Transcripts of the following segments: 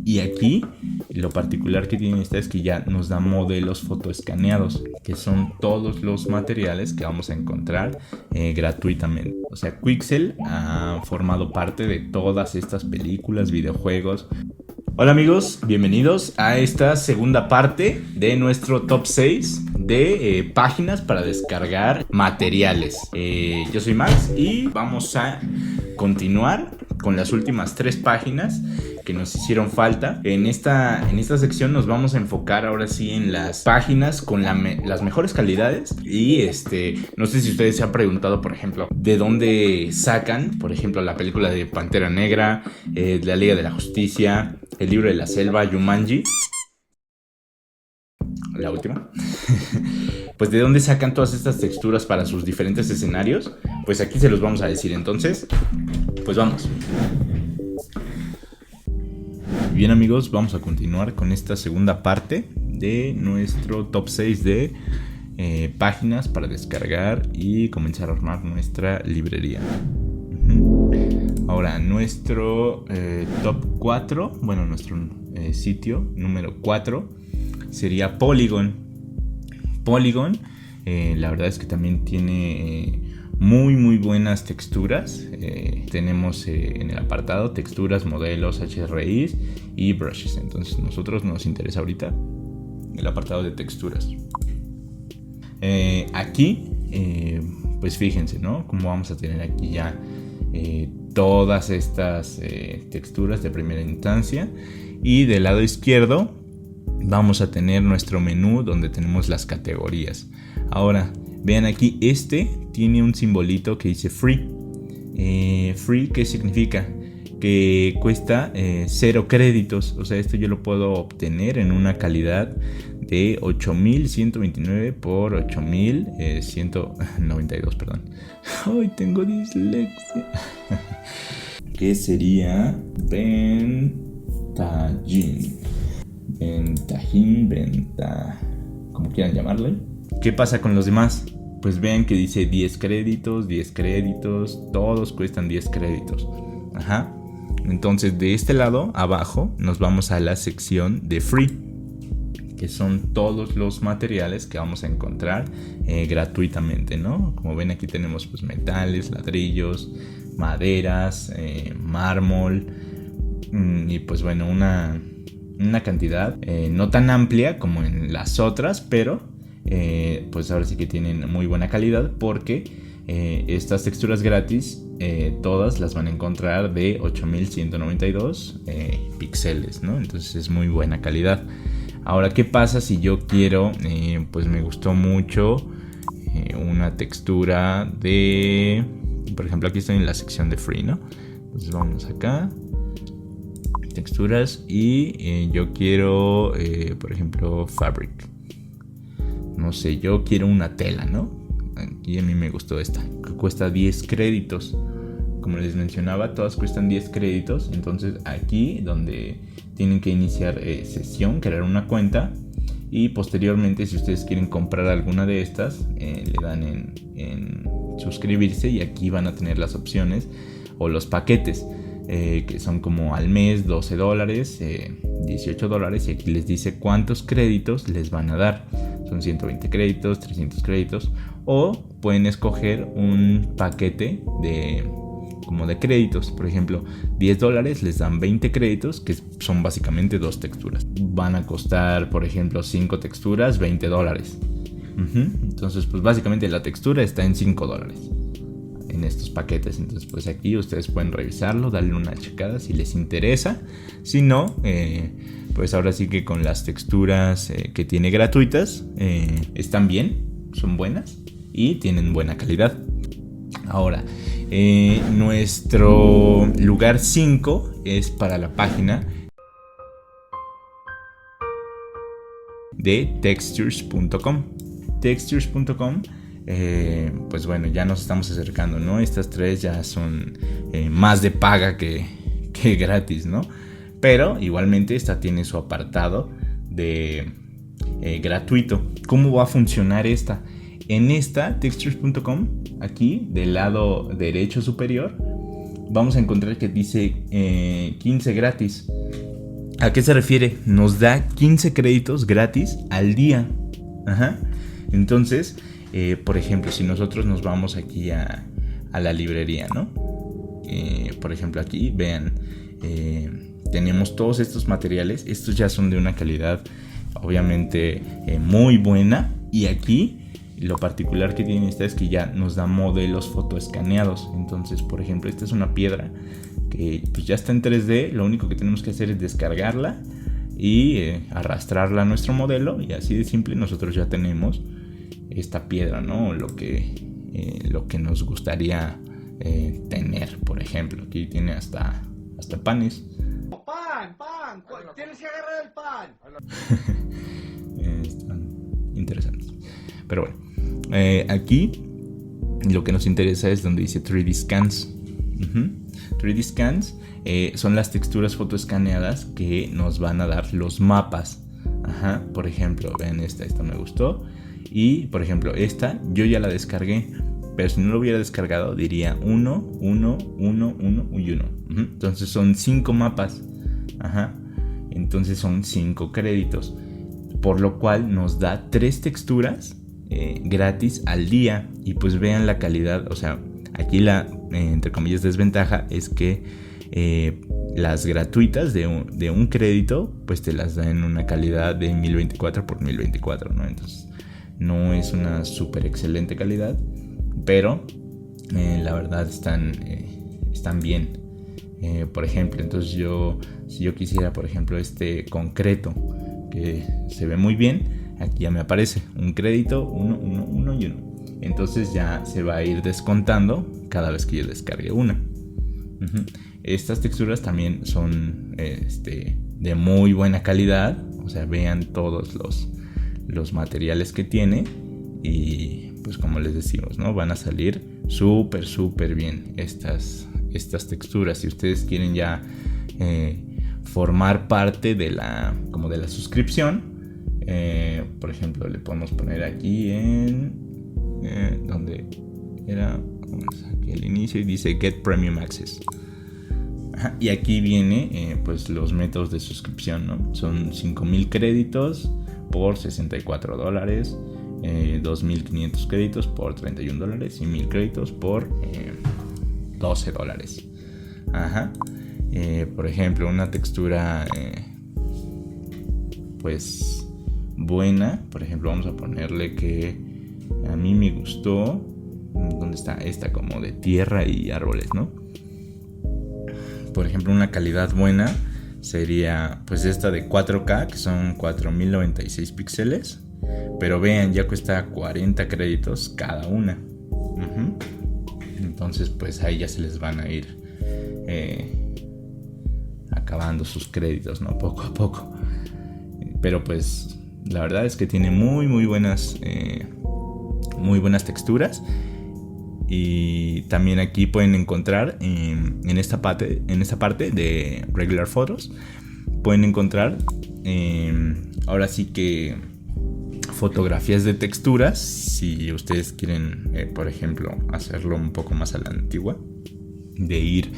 Y aquí lo particular que tiene esta es que ya nos da modelos fotoescaneados, que son todos los materiales que vamos a encontrar gratuitamente. O sea, Quixel ha formado parte de todas estas películas, videojuegos. Hola amigos, bienvenidos a esta segunda parte de nuestro top 6 de páginas para descargar materiales. Yo soy Max y vamos a continuar con las últimas 3 páginas que nos hicieron falta. En esta sección nos vamos a enfocar ahora sí en las páginas con las mejores calidades. Y no sé si ustedes se han preguntado, por ejemplo, de dónde sacan, por ejemplo, la película de Pantera Negra, la Liga de la Justicia, El Libro de la Selva, Jumanji, la última. Pues de dónde sacan todas estas texturas para sus diferentes escenarios. Pues aquí se los vamos a decir. Entonces, pues vamos. Bien amigos, vamos a continuar con esta segunda parte de nuestro top 6 de páginas para descargar y comenzar a armar nuestra librería. Ahora, nuestro top 4, bueno, nuestro sitio número 4 sería Polygon. Polygon, la verdad es que también tiene muy buenas texturas. Tenemos en el apartado texturas, modelos, HRIs y brushes. Entonces nosotros nos interesa ahorita el apartado de texturas. Aquí pues fíjense, ¿no? Como vamos a tener aquí ya todas estas texturas de primera instancia. Y del lado izquierdo vamos a tener nuestro menú donde tenemos las categorías. Ahora vean aquí, tiene un simbolito que dice free. Free, ¿qué significa? Que cuesta 0 créditos. O sea, esto yo lo puedo obtener en una calidad de 8129 por 8192, perdón. Ay, tengo dislexia. ¿Qué sería? Venta, como quieran llamarle. ¿Qué pasa con los demás? Pues vean que dice 10 créditos, todos cuestan 10 créditos. Ajá. Entonces de este lado abajo nos vamos a la sección de free, que son todos los materiales que vamos a encontrar gratuitamente, ¿no? Como ven, aquí tenemos pues metales, ladrillos, maderas, mármol, y pues bueno, una cantidad no tan amplia como en las otras, pero pues ahora sí que tienen muy buena calidad, porque estas texturas gratis todas las van a encontrar de 8192 píxeles, ¿no? Entonces es muy buena calidad. Ahora, ¿qué pasa si yo quiero, pues me gustó mucho una textura de, por ejemplo, aquí estoy en la sección de free, ¿no? Entonces vamos acá, texturas, y yo quiero, por ejemplo, fabric. No sé, yo quiero una tela, ¿no? Aquí a mí me gustó esta, que cuesta 10 créditos. Como les mencionaba, todas cuestan 10 créditos. Entonces aquí donde tienen que iniciar sesión, crear una cuenta, y posteriormente, si ustedes quieren comprar alguna de estas, le dan en suscribirse, y aquí van a tener las opciones o los paquetes que son como al mes $12, $18, y aquí les dice cuántos créditos les van a dar. Son 120 créditos, 300 créditos, o pueden escoger un paquete de créditos. Por ejemplo, $10 les dan 20 créditos, que son básicamente 2 texturas. Van a costar, por ejemplo, 5 texturas, $20. Entonces, pues básicamente la textura está en $5 en estos paquetes. Entonces, pues aquí ustedes pueden revisarlo, darle una checada si les interesa. Si no, pues ahora sí que con las texturas que tiene gratuitas, están bien, son buenas y tienen buena calidad. Ahora, nuestro lugar 5 es para la página de textures.com. Textures.com, pues bueno, ya nos estamos acercando, ¿no? Estas 3 ya son más de paga que gratis, ¿no? Pero igualmente esta tiene su apartado de gratuito. ¿Cómo va a funcionar esta? En esta, textures.com, aquí del lado derecho superior, vamos a encontrar que dice 15 gratis. ¿A qué se refiere? Nos da 15 créditos gratis al día. Ajá. Entonces, por ejemplo, si nosotros nos vamos aquí a la librería, ¿no? Por ejemplo, aquí, vean, tenemos todos estos materiales. Estos ya son de una calidad, obviamente, muy buena. Y aquí, lo particular que tiene esta es que ya nos da modelos fotoescaneados. Entonces, por ejemplo, esta es una piedra que pues ya está en 3D, lo único que tenemos que hacer es descargarla y arrastrarla a nuestro modelo, y así de simple nosotros ya tenemos esta piedra, ¿no? Lo que nos gustaría tener. Por ejemplo, aquí tiene hasta panes. ¡Pan! ¡Tienes que agarrar el pan! Están interesantes. Pero bueno, aquí lo que nos interesa es donde dice 3D Scans. 3D Scans son las texturas fotoescaneadas que nos van a dar los mapas. Ajá. Por ejemplo, vean esta me gustó. Y por ejemplo, esta yo ya la descargué, pero si no lo hubiera descargado diría 1, 1, 1, 1 y 1. Entonces son 5 mapas. Ajá. Entonces son 5 créditos, por lo cual nos da 3 texturas gratis al día. Y pues vean la calidad. O sea, aquí la entre comillas desventaja es que las gratuitas de un crédito pues te las dan en una calidad de 1024 por 1024, ¿no? Entonces no es una súper excelente calidad, pero la verdad están bien. Por ejemplo, entonces si yo quisiera, por ejemplo, este concreto que se ve muy bien, aquí ya me aparece un crédito, 1, 1, 1 y 1. Entonces ya se va a ir descontando cada vez que yo descargue una. Estas texturas también son de muy buena calidad. O sea, vean todos los materiales que tiene. Y pues como les decimos, ¿no? Van a salir súper bien estas texturas. Si ustedes quieren ya formar parte de la suscripción, por ejemplo, le podemos poner aquí en donde era, aquí al inicio, y dice Get Premium Access. Ajá, y aquí viene pues los métodos de suscripción, ¿no? Son 5,000 créditos por $64, 2,500 créditos por $31 y 1,000 créditos por $12. Ajá. Por ejemplo, una textura pues buena, por ejemplo, vamos a ponerle que a mí me gustó. ¿Dónde está? Esta como de tierra y árboles, ¿no? Por ejemplo, una calidad buena sería pues esta de 4K, que son 4096 píxeles. Pero vean, ya cuesta 40 créditos cada una. Entonces pues ahí ya se les van a ir acabando sus créditos, ¿no? Poco a poco. Pero pues la verdad es que tiene muy buenas texturas. Y también aquí pueden encontrar en esta parte de Regular Photos, pueden encontrar ahora sí que fotografías de texturas. Si ustedes quieren por ejemplo hacerlo un poco más a la antigua, de ir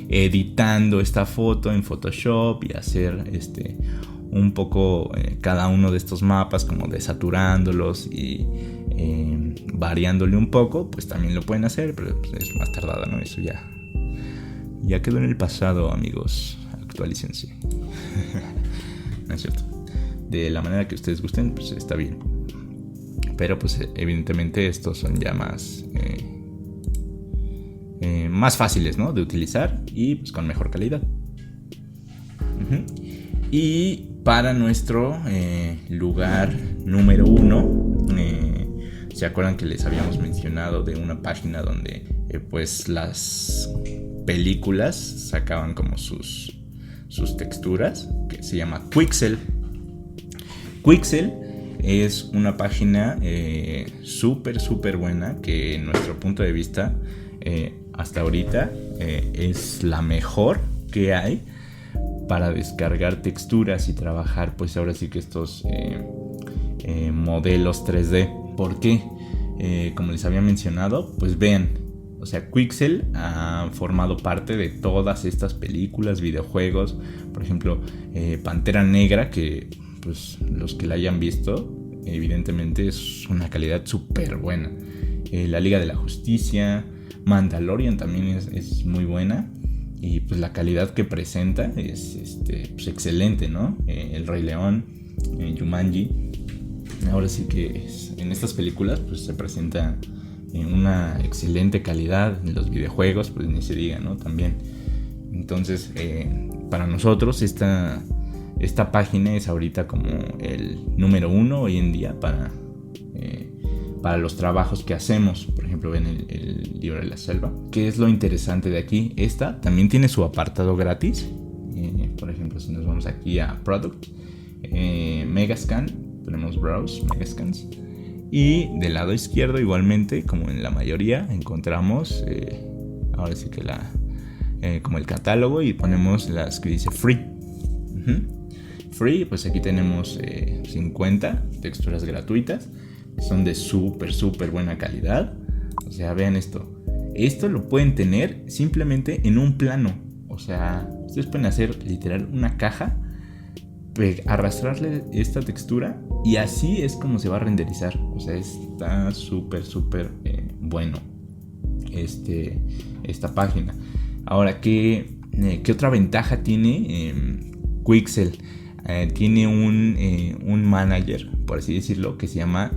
editando esta foto en Photoshop y hacer un poco cada uno de estos mapas, como desaturándolos y variándole un poco, pues también lo pueden hacer, pero pues es más tardada, ¿no? Eso ya quedó en el pasado, amigos. Actualícense. No es cierto. De la manera que ustedes gusten, pues está bien. Pero pues evidentemente estos son ya más fáciles, ¿no? De utilizar y pues con mejor calidad. Y para nuestro lugar número 1, ¿se acuerdan que les habíamos mencionado de una página donde pues las películas sacaban como sus texturas? Que se llama Quixel. Quixel es una página súper buena, que en nuestro punto de vista hasta ahorita es la mejor que hay para descargar texturas y trabajar pues ahora sí que estos modelos 3D. ¿Por qué? Como les había mencionado, pues vean, o sea, Quixel ha formado parte de todas estas películas, videojuegos. Por ejemplo, Pantera Negra, que pues los que la hayan visto, evidentemente es una calidad súper buena. La Liga de la Justicia, Mandalorian también es muy buena. Y pues la calidad que presenta es pues excelente, ¿no? El Rey León, Jumanji. Ahora sí que en estas películas pues se presenta una excelente calidad. En los videojuegos pues ni se diga, ¿no? También. Entonces para nosotros esta página es ahorita como el número 1 hoy en día para los trabajos que hacemos. Por ejemplo, ven el libro de la selva. ¿Qué es lo interesante de aquí? Esta también tiene su apartado gratis. Por ejemplo, si nos vamos aquí a Product, Megascan, tenemos Browse, Megascans. Y del lado izquierdo, igualmente, como en la mayoría, encontramos ahora sí que como el catálogo, y ponemos las que dice Free. Free, pues aquí tenemos 50 texturas gratuitas. Son de súper buena calidad. O sea, vean esto. Esto lo pueden tener simplemente en un plano. O sea, ustedes pueden hacer literal una caja, arrastrarle esta textura, y así es como se va a renderizar. O sea, está súper bueno esta página. Ahora, ¿qué otra ventaja tiene Quixel? Tiene un manager, por así decirlo, que se llama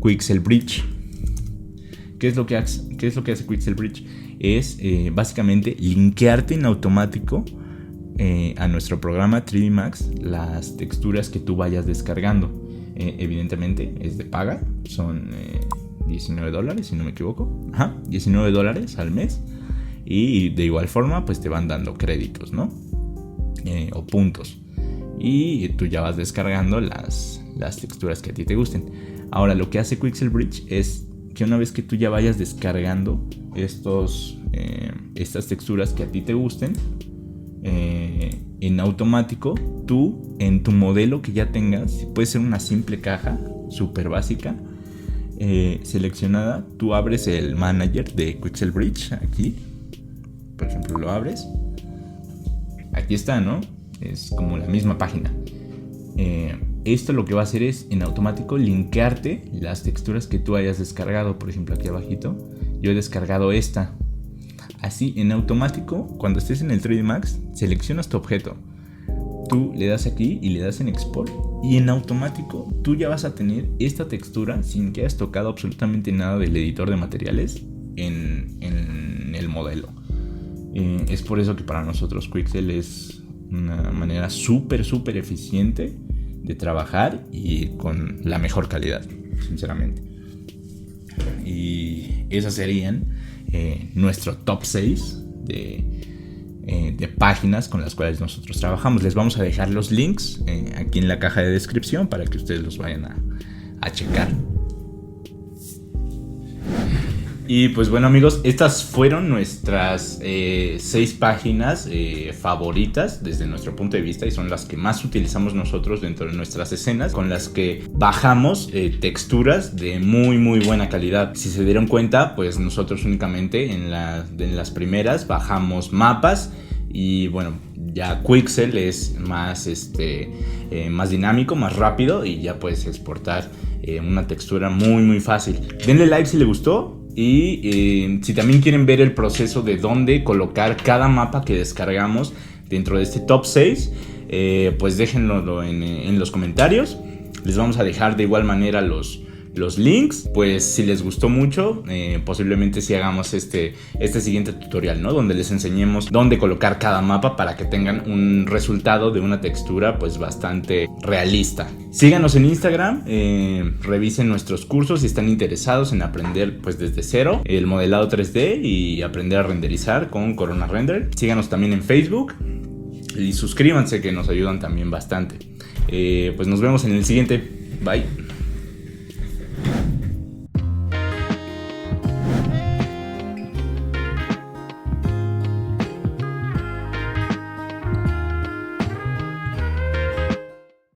Quixel Bridge. ¿Qué es lo que hace Quixel Bridge? Es básicamente linkearte en automático a nuestro programa 3D Max las texturas que tú vayas descargando. Evidentemente es de paga, son $19, si no me equivoco. $19 al mes. Y de igual forma pues te van dando créditos, ¿no? O puntos. Y tú ya vas descargando las texturas que a ti te gusten. Ahora, lo que hace Quixel Bridge es que una vez que tú ya vayas descargando estas texturas que a ti te gusten, en automático, tú en tu modelo que ya tengas, puede ser una simple caja súper básica, seleccionada, tú abres el manager de Quixel Bridge aquí. Por ejemplo, lo abres. Aquí está, ¿no? Es como la misma página. Esto lo que va a hacer es en automático linkearte las texturas que tú hayas descargado. Por ejemplo, aquí abajito yo he descargado esta. Así, en automático, cuando estés en el 3D Max, seleccionas tu objeto, tú le das aquí y le das en Export, y en automático tú ya vas a tener esta textura sin que hayas tocado absolutamente nada del editor de materiales en el modelo. Es por eso que para nosotros Quixel es una manera súper eficiente de trabajar y con la mejor calidad, sinceramente. Y esas serían nuestro top 6 de páginas con las cuales nosotros trabajamos. Les vamos a dejar los links aquí en la caja de descripción para que ustedes los vayan a checar. Y pues bueno, amigos, estas fueron nuestras 6 páginas favoritas desde nuestro punto de vista, y son las que más utilizamos nosotros dentro de nuestras escenas, con las que bajamos texturas de muy buena calidad. Si se dieron cuenta, pues nosotros únicamente en las primeras bajamos mapas, y bueno, ya Quixel es más dinámico, más rápido, y ya puedes exportar una textura muy fácil. Denle like si les gustó. Y si también quieren ver el proceso de dónde colocar cada mapa que descargamos dentro de este top 6, pues déjenlo en los comentarios. Les vamos a dejar de igual manera los links. Pues si les gustó mucho, posiblemente si hagamos este siguiente tutorial, ¿no? Donde les enseñemos dónde colocar cada mapa para que tengan un resultado de una textura pues bastante realista. Síganos en Instagram, revisen nuestros cursos si están interesados en aprender pues desde cero el modelado 3D y aprender a renderizar con Corona Render. Síganos también en Facebook y suscríbanse, que nos ayudan también bastante. Pues nos vemos en el siguiente. Bye.